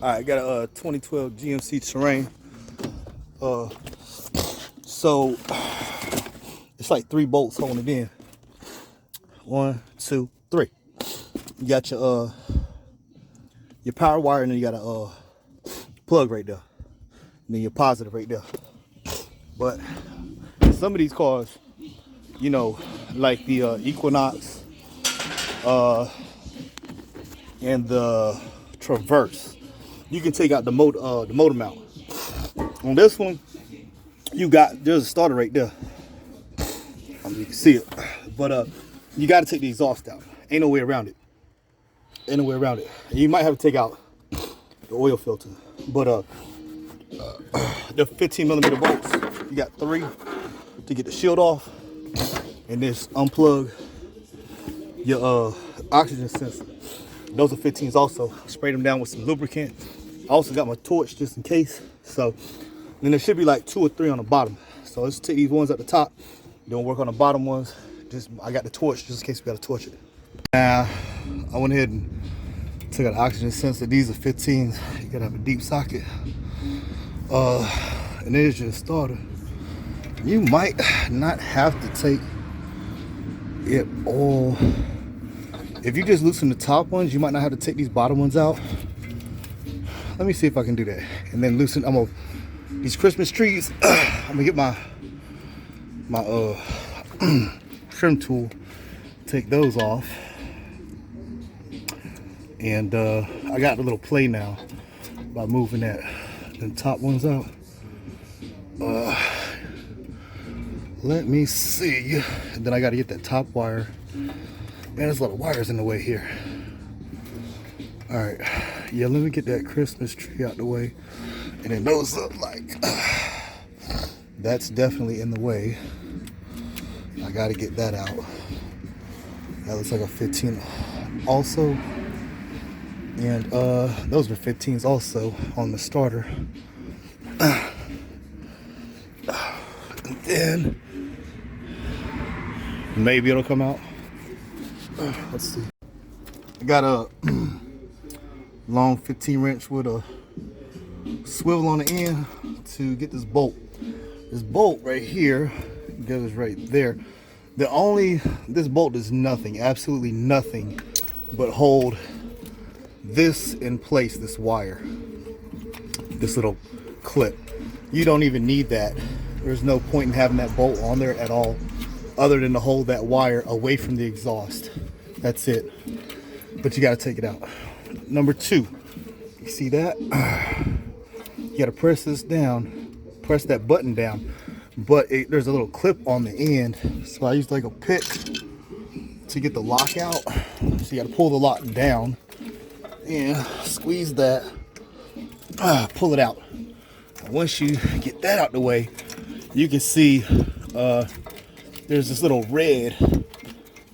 I got a 2012 GMC Terrain. So it's like 3 bolts holding it in. 1, 2, 3. You got your power wire, and then you got a plug right there, and then your positive right there. But some of these cars, you know, like the Equinox and the Traverse, you can take out the motor mount. On this one, there's a starter right there. You can see it, but you got to take the exhaust out. Ain't no way around it. Ain't no way around it. And you might have to take out the oil filter, but the 15 millimeter bolts, you got 3 to get the shield off, and just unplug your oxygen sensor. Those are 15s also. Sprayed them down with some lubricant. I also got my torch just in case. So then there should be like 2 or 3 on the bottom. So let's take these ones at the top, then work on the bottom ones. I got the torch just in case we gotta torch it. Now I went ahead and took out the oxygen sensor. These are 15s. You gotta have a deep socket. And there's your starter. You might not have to take it all. If you just loosen the top ones, you might not have to take these bottom ones out. Let me see if I can do that. And then loosen, these Christmas trees, I'm gonna get my trim tool, take those off. And I got the little play now by moving the top ones out. Let me see. And then I got to get that top wire. Man, there's a lot of wires in the way here. All right, yeah, let me get that Christmas tree out the way. And then those look like, that's definitely in the way. I got to get that out. That looks like a 15 also. And those are 15s also on the starter. And then maybe it'll come out. Let's see. I got a long 15 wrench with a swivel on the end to get this bolt. This bolt right here goes right there. This bolt does nothing, absolutely nothing, but hold this in place, this wire, this little clip. You don't even need that. There's no point in having that bolt on there at all, other than to hold that wire away from the exhaust. That's it. But you got to take it out. Number 2, you see that? You got to press this down, press that button down, but there's a little clip on the end. So I used like a pick to get the lock out. So you got to pull the lock down and squeeze that, pull it out. Once you get that out the way, you can see there's this little red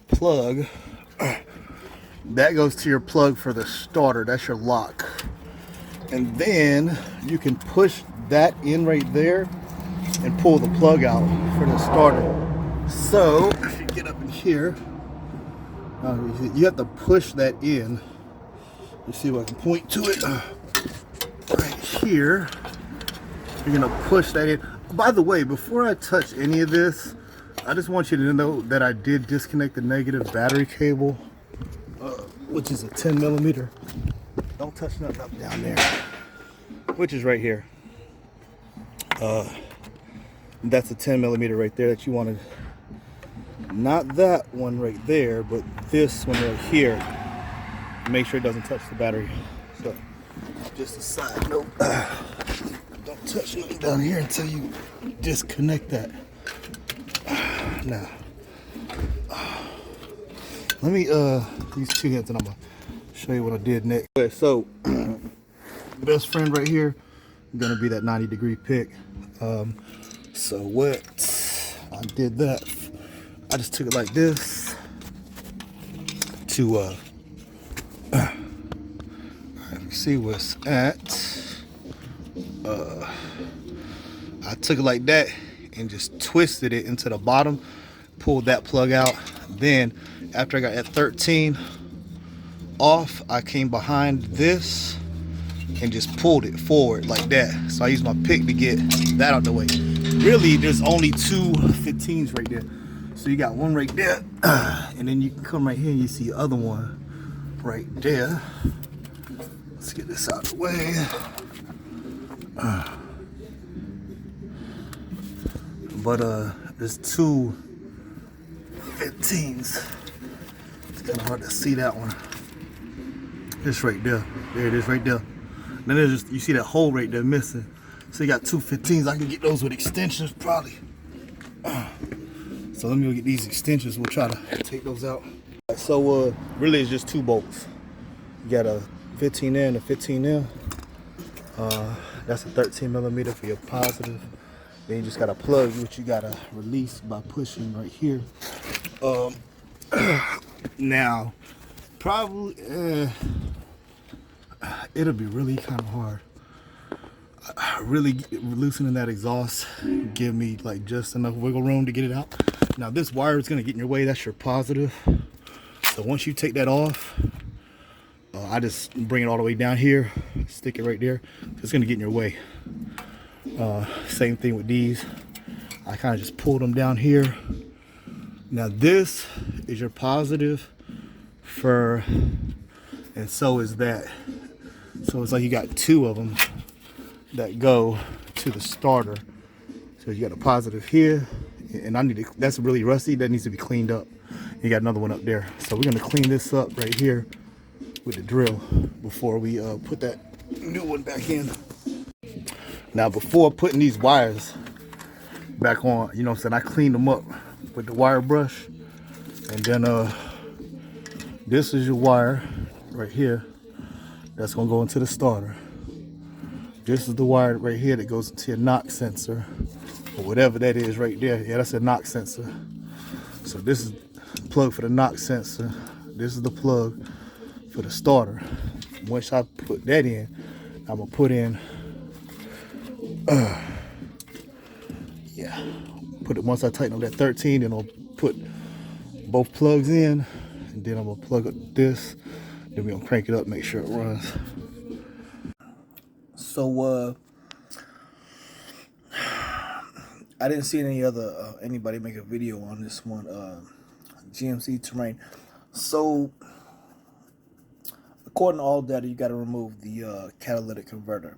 plug that goes to your plug for the starter. That's your lock. And then you can push that in right there and pull the plug out for the starter. So if you get up in here, you have to push that in. You see if I can point to it right here. You're gonna push that in. By the way, before I touch any of this, I just want you to know that I did disconnect the negative battery cable, which is a 10 millimeter. Don't touch nothing up down there, which is right here. That's a 10 millimeter right there that you wanted. Not that one right there, but this one right here. Make sure it doesn't touch the battery. So, just a side note. Don't touch nothing down here until you disconnect that. Now, let me these 2 hints, and I'm gonna show you what I did next. Okay, so best friend right here gonna be that 90-degree pick. So what I did that, I just took it like this to see where it's at. I took it like that and just twisted it into the bottom, pulled that plug out. Then after I got at 13 off, I came behind this and just pulled it forward like that. So I used my pick to get that out the way. Really, there's only two 15s right there. So you got one right there, and then you can come right here and you see the other one right there. Let's get this out of the way. But there's two 15s. It's kind of hard to see that one. It's right there. There it is right there. Then there's just, you see that hole right there missing. So you got two 15s. I can get those with extensions probably. So let me go get these extensions. We'll try to take those out. So really it's just two bolts. You got a 15 there and a 15 there. That's a 13 millimeter for your positive. Then you just got a plug, which you gotta release by pushing right here. Now, probably it'll be really kind of hard. Really loosening that exhaust give me like just enough wiggle room to get it out. Now this wire is gonna get in your way. That's your positive. So once you take that off, I just bring it all the way down here, stick it right there. It's gonna get in your way. Same thing with these. I kind of just pull them down here. Now this is your positive for, and so is that. So it's like you got two of them that go to the starter. So you got a positive here, and I need to, that's really rusty, that needs to be cleaned up. You got another one up there. So we're gonna clean this up right here with the drill before we put that new one back in. Now before putting these wires back on, you know what I'm saying, I cleaned them up with the wire brush. And then this is your wire right here that's gonna go into the starter. This is the wire right here that goes into your knock sensor, or whatever that is right there. Yeah, that's a knock sensor. So this is the plug for the knock sensor. This is the plug for the starter. Once I put that in, I'm gonna put in, put it, once I tighten up that 13, then I'll put both plugs in, and then I'm gonna plug up this, then we're gonna crank it up, make sure it runs. So I didn't see any other anybody make a video on this one, GMC Terrain. So according to all data, you got to remove the catalytic converter.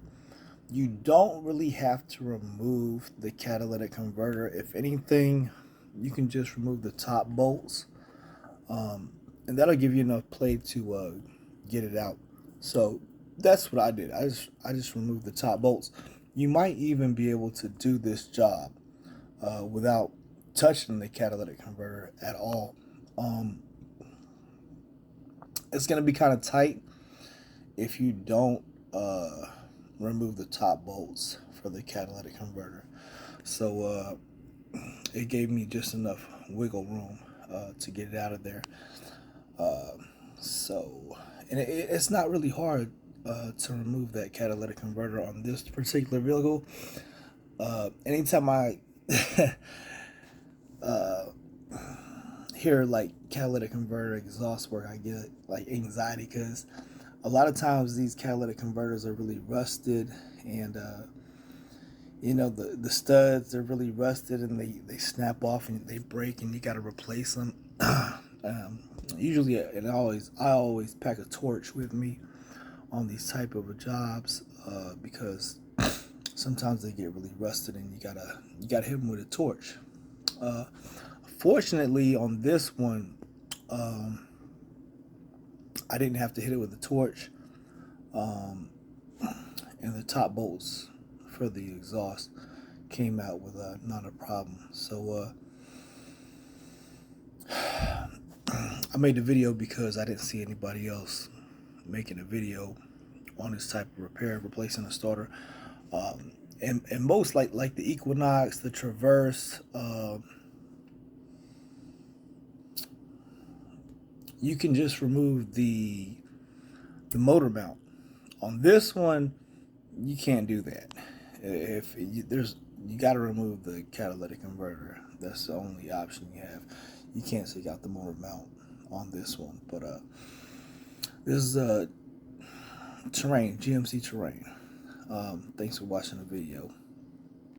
You don't really have to remove the catalytic converter. If anything, you can just remove the top bolts, and that'll give you enough play to get it out. So that's what I did. I just removed the top bolts. You might even be able to do this job without touching the catalytic converter at all. It's going to be kind of tight if you don't remove the top bolts for the catalytic converter. So it gave me just enough wiggle room to get it out of there. And it's not really hard to remove that catalytic converter on this particular vehicle. Anytime I hear like catalytic converter exhaust work, I get like anxiety, because a lot of times these catalytic converters are really rusted, and you know, the studs are really rusted, and they snap off and they break, and you got to replace them. Usually, and I always pack a torch with me on these type of jobs, because sometimes they get really rusted, and you gotta hit them with a torch. Fortunately, on this one, I didn't have to hit it with a torch, and the top bolts for the exhaust came out with not a problem. So I made the video because I didn't see anybody else making a video on this type of repair, replacing a starter. And most like the Equinox, the Traverse, you can just remove the motor mount. On this one, you can't do that. You got to remove the catalytic converter. That's the only option you have. You can't take out the motor mount on this one. But this is Terrain, GMC Terrain. Thanks for watching the video.